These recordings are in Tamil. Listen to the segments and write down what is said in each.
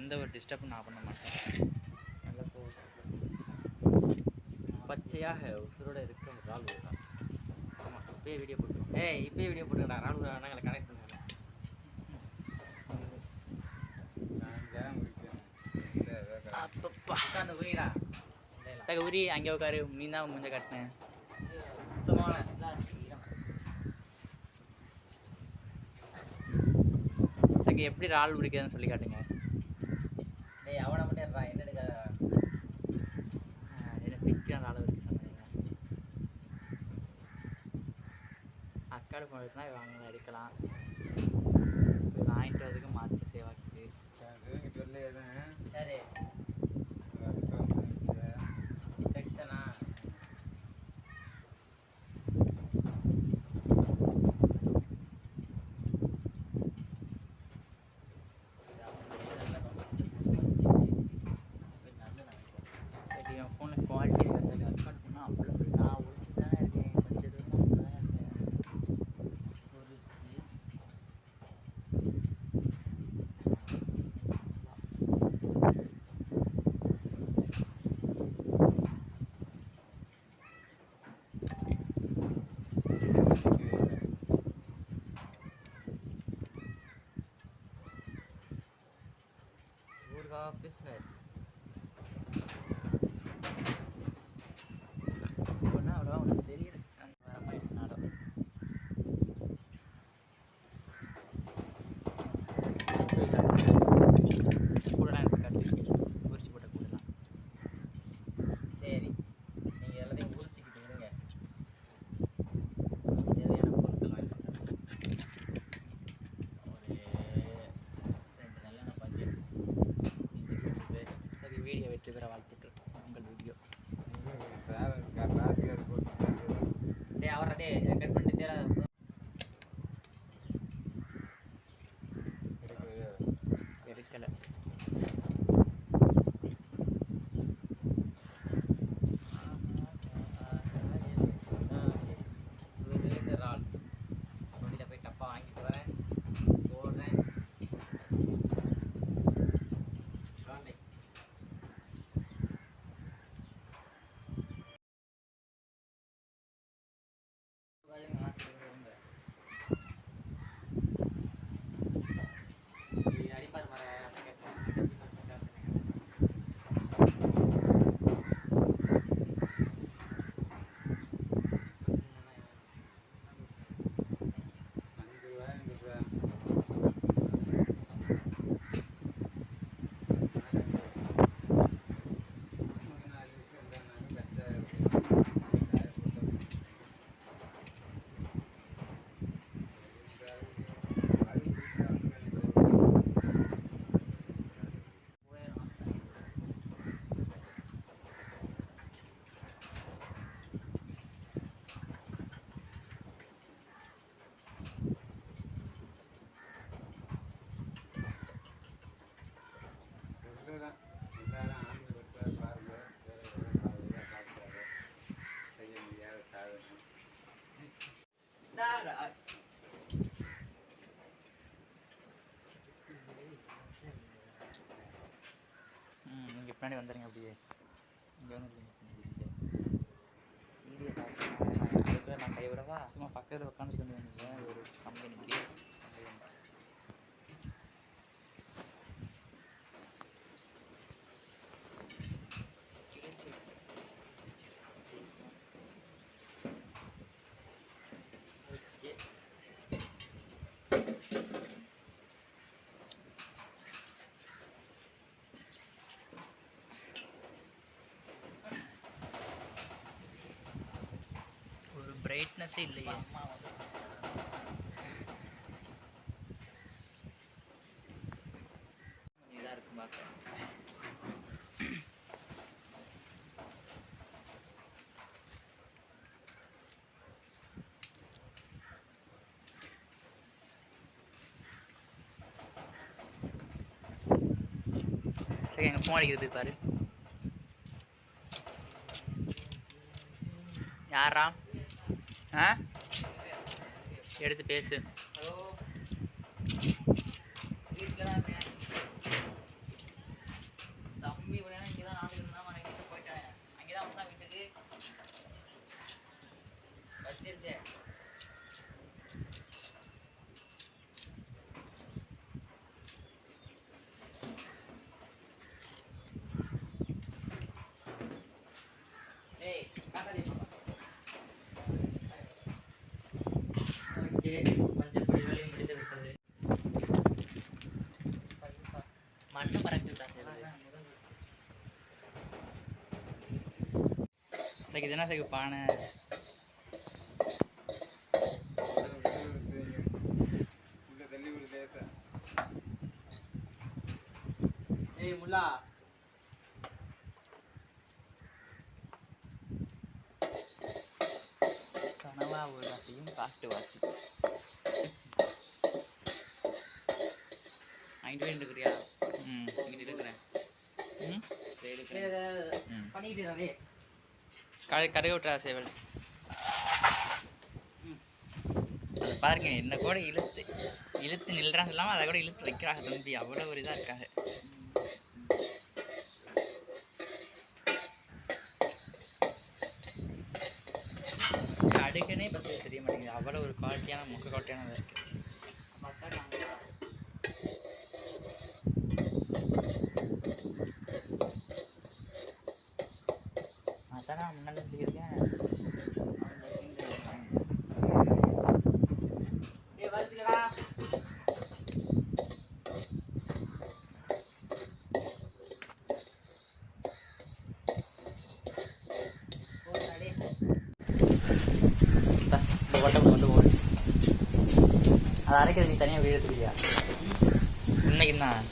எந்த ஒரு டிஸ்டர்பும் நான் பண்ண மாட்டேன். நல்லா பச்சையாக உசுரோட இருக்க ரால் ஊரா. ஆமாம், இப்போயே வீடியோ போட்டுருவோம். இப்போயே வீடியோ போட்டுக்கடா. ரால் ஊரா நாங்கள் கனெக்ட் பண்ணுறேன். அப்பப்பா உட்காந்து உரிடா. சரி உரி, அங்கே உட்காரு. நீ தான் கொஞ்சம் கட்டினேன். சுத்தமான சரி எப்படி ரால் உரிக்கிறதுன்னு சொல்லி காட்டுங்க. அவனை மட்டும் என்ன எடுக்க என்ன பிக்கிறான் ரால் உரிக்க சொன்னீங்க. அக்காடு போனது தான் வாங்கலாம் எடுக்கலாம். போய் வாங்கிட்டு வரதுக்கு மாற்ற சேவாக்கு. சரி கட்சனா business. ஒன்னா அவ்வளோவா ஒன்று தெரியுது. வர மாதிரி நாடம் கூடலாம் எனக்கு காட்டு உரிச்சு போட்ட கூட தான். சரி, நீங்கள் எல்லாத்தையும் உரிச்சிக்கிட்டு இருங்க. தேவையான பொருட்கள் வாங்கிட்டு ஒரு 2 நல்லெண்ணெய் பாக்கெட். சரி, வீடியோ வெற்றி பெற வாழ்த்துக்கள். உங்கள் வீடியோ அவரை கட் பண்ணிட்டு எடுக்கலை. ரால் நொடியில் போய் டப்பா வாங்கிட்டு வரேன், போடுறேன். அடிப்பார் மர இங்கே பின்னாடி வந்துடுங்க. அப்படியே இங்கே வந்து வீடியோ பார்க்கலாம். நான் கைவிடவா? சும்மா பக்கத்தில் உட்காந்துட்டு வந்து ஒரு கம்பெனிக்கு பிரைட்னஸே இல்லையே. இதாக இருக்கும் பார்க்க. சரி, எங்கள் ஃபோன் அடிக்கிறது பாரு. யாரா? எடுத்து பேசு. ஹலோ, வீட்டில் தான் இருக்கேன். மண்ணு பறக்குதா சரி இதுனா சரி பானை ஏய் முல்லா கனவா ஒரு வாசியும் காட்டு வாசி அங்கிட்டு இருக்கிறியா இங்கிட்டு இருக்கிறேன் பண்ணிட்டு கரை விட்டுறா சேவல் அது பாருங்க என்ன கூட இழுத்து நில்றான்னு சொல்லாமல் அதை கூட இழுத்து வைக்கிறாங்க தம்பி அவ்வளோ ஒரு இதாக இருக்காங்க கடுகுனே பற்றி தெரிய மாட்டேங்குது அவ்வளோ ஒரு குவாலிட்டியான முக்க குவாலிட்டியானதாக இருக்குது அதான் நான் முன்னாடி சொல்லியிருக்கேன் அதை அரைக்கிறது நீ தனியாக வீடு எடுத்துக்கிறியா இன்னைக்கு தான்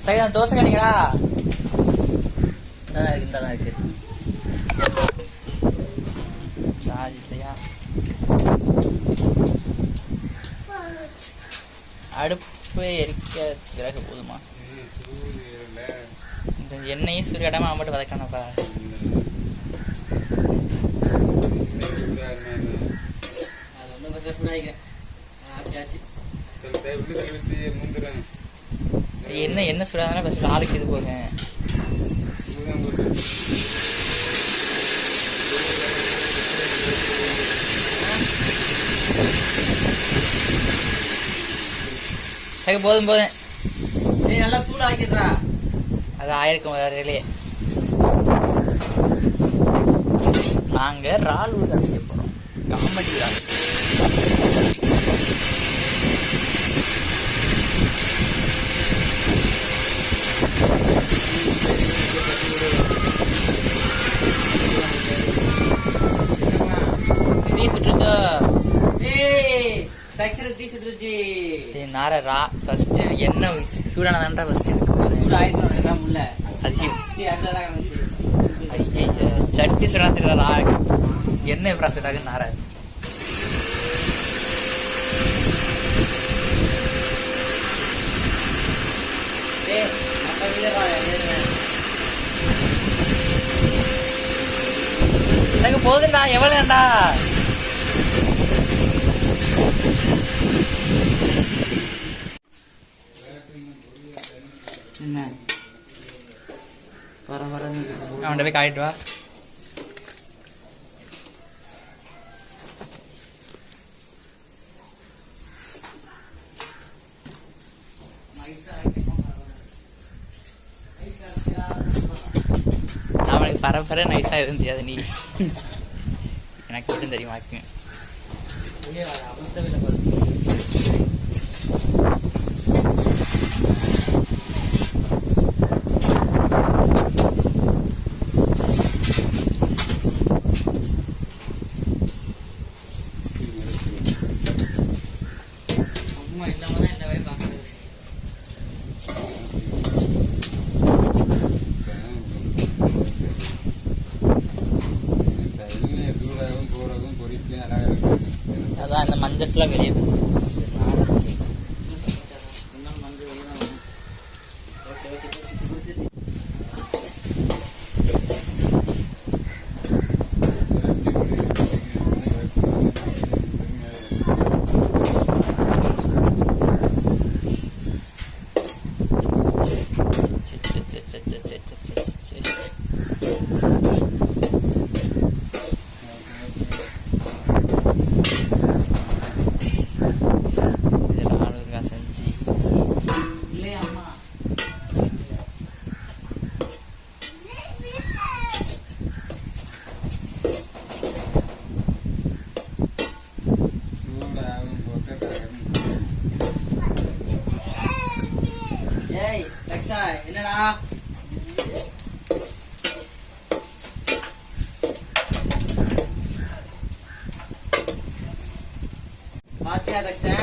சரி நான் தோசை கணிக்கிறா இந்த தான் இருக்கு சார்ஜ் இல்லையா அடுப்பு எரிக்க பிறகு போதுமா இந்த எண்ணெயும் சூரியடமா மட்டும் வதக்கணும்ப்பா அது ஒன்றும் பசங்க சூடாகிக்கிறேன் என்ன சுடாதானே ஃபஸ்ட்டு ஆளுக்கு இது போங்க சரி போதும் போதும் நல்லா சூடு ஆக்கிடுறா அது ஆயிருக்கும் வேறையிலே நாங்கள் ரால் ஊறுகாய் செய்ய போகிறோம் காமெடி ரால் தீ சுட்டுருச்சா நார ரா ஃபர்ஸ்ட் எண்ணெய் சூடானதான்றா ஃபர்ஸ்ட் சட்டி சுடாத்துக்கு ரா எண்ணெய் எப்படா சுடாது நார எனக்கு போதுண்டா எவ்வளோண்டா என்ன வர அவன்கிட்ட போய் காயிட்டு வா அவனுக்கு பரபர நைஸாக எதுவும் தெரியாது நீ எனக்கு மட்டும் தெரியுமாக்கு அம்மா இல்லாமல் தான் எல்லா வேலையும் பார்க்குறது அதான் அந்த மஞ்சள் வெளியே மஞ்சள் வெளியே தான் தக்ஷா என்னடா பாத்தியா தக்ஷா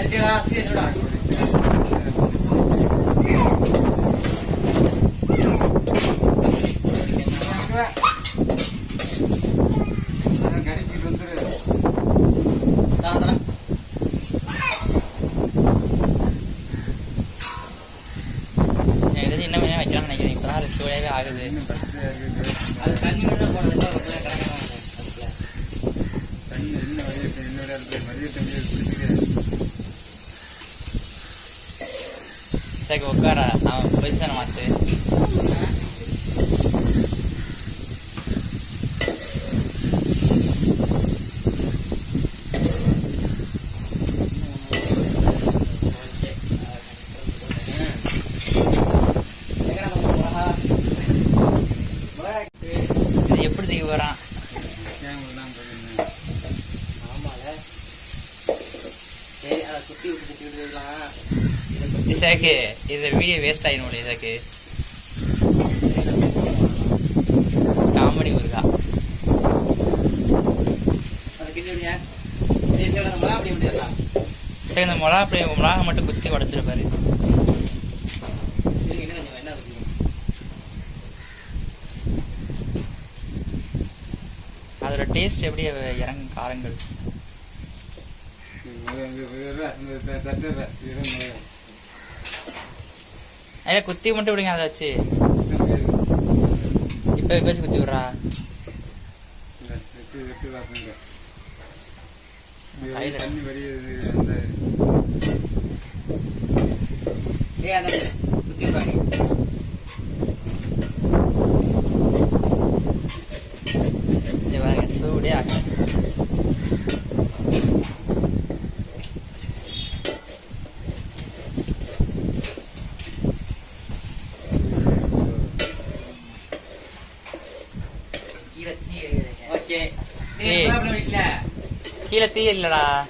என்னடா சீனடா ஆகுது அது தண்ணி விட தான் போனது சரி உட்கார அவன் பொசிஷனை மாத்து எப்படி தீ வரான் இசாக்கு இது வீடியோ வேஸ்ட் ஆயிடும் இசாக்கு காமெடி முருகா இந்த மிளகா அப்படி மிளகா மட்டும் குத்தி உடச்சிருப்பாரு அதோட டேஸ்ட் எப்படி இறங்கும் காரங்கள் அதில் குத்தி மட்டும் விடுங்க அதை வச்சு இப்போ பேசி குத்தி விட்றா குத்தி விடுறாங்க சூடே ஆக்க கீழே தீ இல்லடா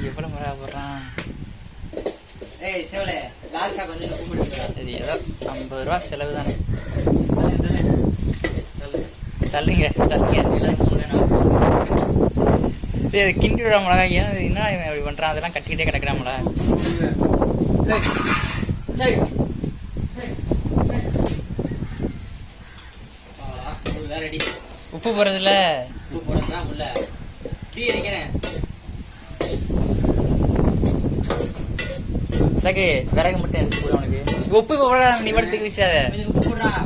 எவ்வளவு முறை போடுறான் சரி ஏதோ 50 ரூபா செலவு தானே தள்ளுங்க கிண்டி விட மிளகா ஏன் என்ன இப்படி பண்றான் அதெல்லாம் கட்டிக்கிட்டே கிடக்குறாமலா உப்பு போடுறதுல உப்பு போடுறதுதான் உள்ள டீ அடிக்கிறேன் சகே விறகு மட்டும் எடுத்து போடு உனக்கு உப்பு போடுறா நீ படத்துக்கு வீசாத உப்பு போடுறா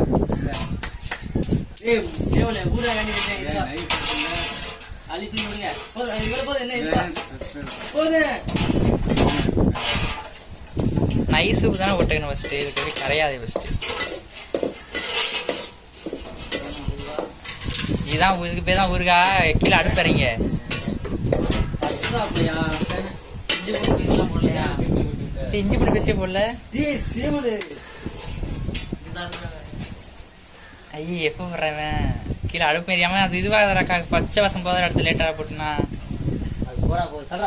ஏய் சேவல ஊரா வேண்டி அழித்து விடுங்க போது என்ன போது நைஸ் உப்பு தானே போட்டுக்கணும் ஃபர்ஸ்ட் இது போய் கரையாது ஃபர்ஸ்ட் இதுதான் இதுக்கு பேர் தான் ஊருக்கா கீழே அடுப்பறீங்க இஞ்சி போட்டு பேசிய போடல ஐயே எப்போ போடுறவன் கீழே அடுப்பு எரியாம அது இதுவாக பச்சை வசம் போதார அடுத்து லேட்டாக போட்டுனா அது போடா போதும்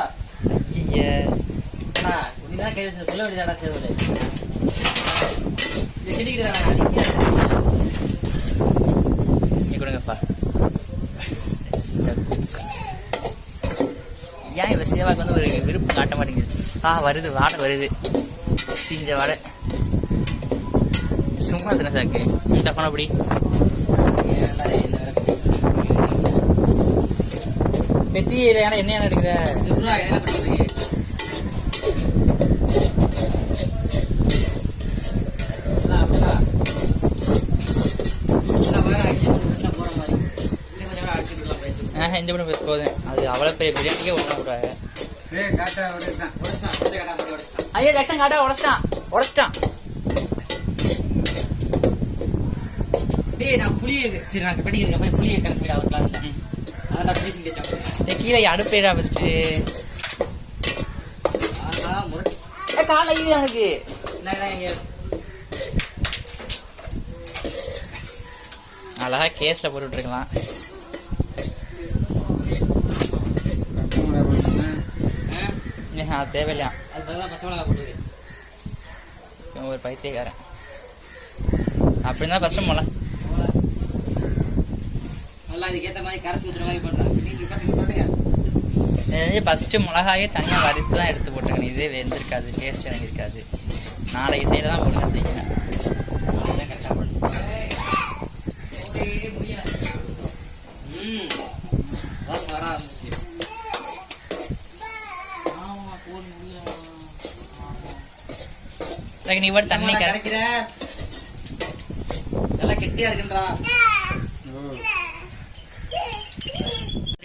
ஐயே நீதான் கை வச்சு சொல்ல வேண்டியதாடா சேவல் இது கிட்டிக்கிட்டு நீ கொடுங்கப்பா ஏன் இவ சேவாக்கு வந்து ஒரு விருப்பம் காட்ட மாட்டேங்குது வருது வாடை வருது தீஞ்ச வாடை சும்மா தானே சாக்கு டப்பான அப்படி பெத்தி ஏன்னா என்ன எடுக்கிற இந்த படம் பேச போதும் அது அவ்வளோ பெரிய பிரியாணிக்கே ஒன்றா கூடாது ஐயோ ஜாக்சன் காட்டா உடச்சிட்டான் டேய் நான் புளியை சரி நான் படிக்கிறதுக்கு அப்புறம் புளியை கரைச்சி அவர் கிளாஸ்ல அதான் புளி செஞ்சு வச்சேன் கீழே அடுப்பேடா ஃபர்ஸ்ட் காலை இது எனக்கு அழகா கேஸ்ல போட்டு விட்டுருக்கலாம். தேவையில்லையா ஒரு பைத்தியக்காரன் அப்படின்னா ஃபர்ஸ்ட் மொளை அதுக்கேற்ற மாதிரி கரைச்சி ஊற்றுற மாதிரி பண்ணுறேன். ஃபர்ஸ்ட் மிளகாயே தனியாக வறுத்து தான் எடுத்து போட்டுருக்கேன். இதே வெந்திருக்காது, டேஸ்ட் எனக்கு இருக்காது. நாளைக்கு சைடில் தான் போட்டு செய்யணும். கரெக்டாக போட்டு வர ஆரம்பிச்சு நீ கூட தண்ணி கரைக்கிற நல்லா கெட்டியா இருக்குன்றா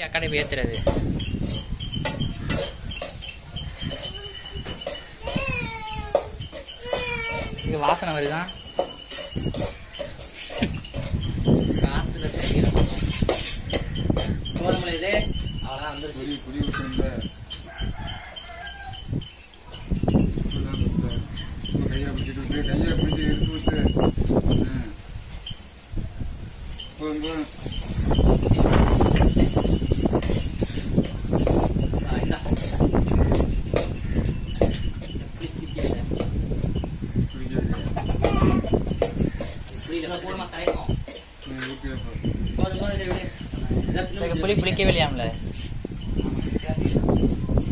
அக்காடை பேத்துறது. இது வாசனை வருதான் காத்துல தெரியும் கோரமலை இது அவ்வளோதான் வந்துருச்சு. புளி ஊற்றுல கையை பிடிச்சி எடுத்து விட்டு புளி புளிக்கவே இல்லையாம்ல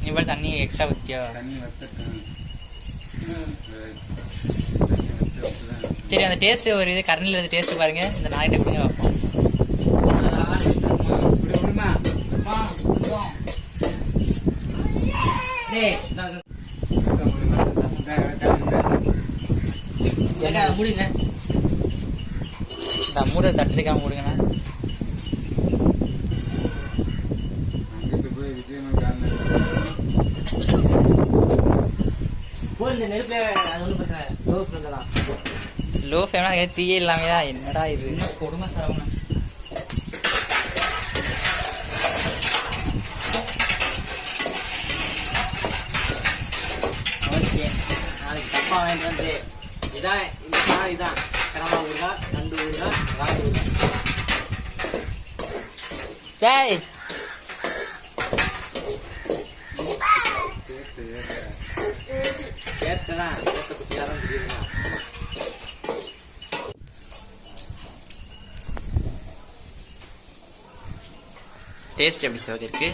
இவ்வளவு தண்ணி எக்ஸ்ட்ரா ஊற்றியோ. சரி அந்த டேஸ்ட் ஒரு இது கரண்டில் இருந்து டேஸ்ட் பாருங்க. இந்த நாய்கிட்ட கொடுங்க பார்ப்போம். முடிங்க இந்த மூட தட்டிருக்காம கொடுங்கண்ணா. லோ ஃபேம்னா தீயே இல்லாமையா என்னடா இது கொடுமை சரவணன். நாளைக்கு தப்பா வாங்கிட்டு வந்து இதான் இந்த நாள் இதான் கடமா ஊருகா நண்டு ஊருகா ராடு ஊருகா. டேய் சேர்த்துதான் சேர்த்த குட்டியாக தான் தெரியுதுண்ணா. டேஸ்ட் எப்படி சார் இருக்கு?